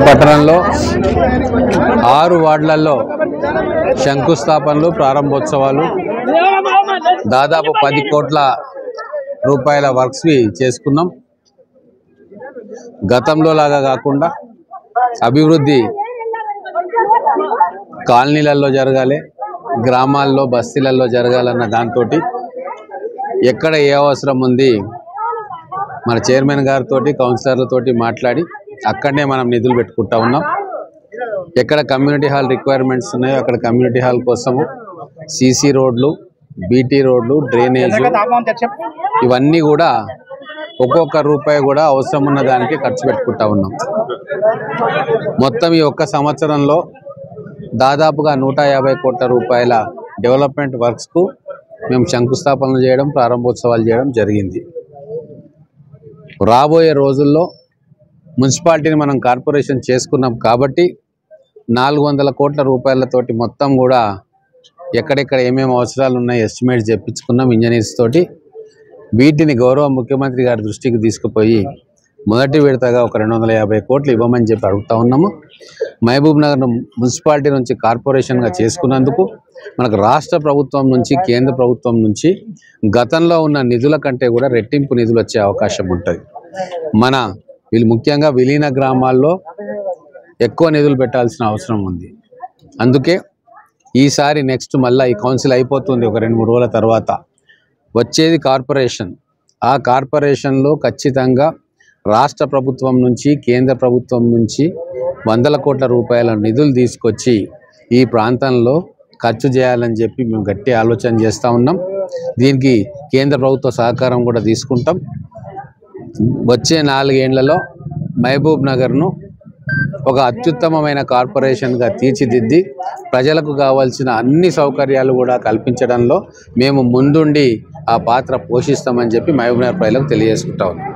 పట్టణంలో 6 వార్డులలో శంకుస్థాపనలు ప్రారంభోత్సవాలు దాదాపు 10 కోట్ల రూపాయల వర్క్స్ చేసుకున్నాం. గతంలో లాగా కాకుండా అభివృద్ధి కాలనీలలో జరగాలి, గ్రామాల్లో బస్తీలలో జరగాలన్న దాంతో ఎక్కడ ఏ అవసరం ఉంది మన చైర్మన్ గారితో కౌన్సిలర్లతోటి మాట్లాడి అక్కడనే మనం నిధులు పెట్టుకుంటా ఉన్నాం. ఎక్కడ కమ్యూనిటీ హాల్ రిక్వైర్మెంట్స్ ఉన్నాయో అక్కడ కమ్యూనిటీ హాల్ కోసము సీసీ రోడ్లు, బీటీ రోడ్లు, డ్రైనేజ్ ఇవన్నీ కూడా ఒక్కొక్క రూపాయి కూడా అవసరం ఉన్న దానికి ఖర్చు పెట్టుకుంటా ఉన్నాం. మొత్తం ఈ ఒక్క సంవత్సరంలో దాదాపుగా 150 కోట్ల రూపాయల డెవలప్మెంట్ వర్క్స్కు మేము శంకుస్థాపనలు చేయడం, ప్రారంభోత్సవాలు చేయడం జరిగింది. రాబోయే రోజుల్లో మున్సిపాలిటీని మనం కార్పొరేషన్ చేసుకున్నాం కాబట్టి 400 కోట్ల రూపాయలతోటి మొత్తం కూడా ఎక్కడెక్కడ ఏమేమి అవసరాలు ఉన్నాయి ఎస్టిమేట్ చెప్పించుకున్నాం ఇంజనీర్స్ తోటి. వీటిని గౌరవ ముఖ్యమంత్రి గారి దృష్టికి తీసుకుపోయి మొదటి విడతగా ఒక 250 కోట్లు ఇవ్వమని చెప్పి అడుగుతా ఉన్నాము. మహబూబ్ నగర్ మున్సిపాలిటీ నుంచి కార్పొరేషన్గా చేసుకున్నందుకు మనకు రాష్ట్ర ప్రభుత్వం నుంచి, కేంద్ర ప్రభుత్వం నుంచి గతంలో ఉన్న నిధుల కంటే కూడా రెట్టింపు నిధులు వచ్చే అవకాశం ఉంటుంది. ముఖ్యంగా విలీన గ్రామాల్లో ఎక్కువ నిధులు పెట్టాల్సిన అవసరం ఉంది. అందుకే ఈసారి నెక్స్ట్ మళ్ళీ ఈ కౌన్సిల్ అయిపోతుంది, ఒక 2-3 రోజుల తర్వాత వచ్చేది కార్పొరేషన్. ఆ కార్పొరేషన్లో ఖచ్చితంగా రాష్ట్ర ప్రభుత్వం నుంచి, కేంద్ర ప్రభుత్వం నుంచి 100 కోట్ల రూపాయల నిధులు తీసుకొచ్చి ఈ ప్రాంతంలో ఖర్చు చేయాలని చెప్పి మేము గట్టి ఆలోచన చేస్తూ ఉన్నాం. దీనికి కేంద్ర ప్రభుత్వ సహకారం కూడా తీసుకుంటాం. వచ్చే 4 ఏళ్లలో మహబూబ్ నగర్ను ఒక అత్యుత్తమమైన కార్పొరేషన్గా తీర్చిదిద్ది ప్రజలకు కావాల్సిన అన్ని సౌకర్యాలు కూడా కల్పించడంలో మేము ముందుండి ఆ పాత్ర పోషిస్తామని చెప్పి మహబూబ్ నగర్ ప్రజలకు తెలియజేసుకుంటా ఉన్నాం.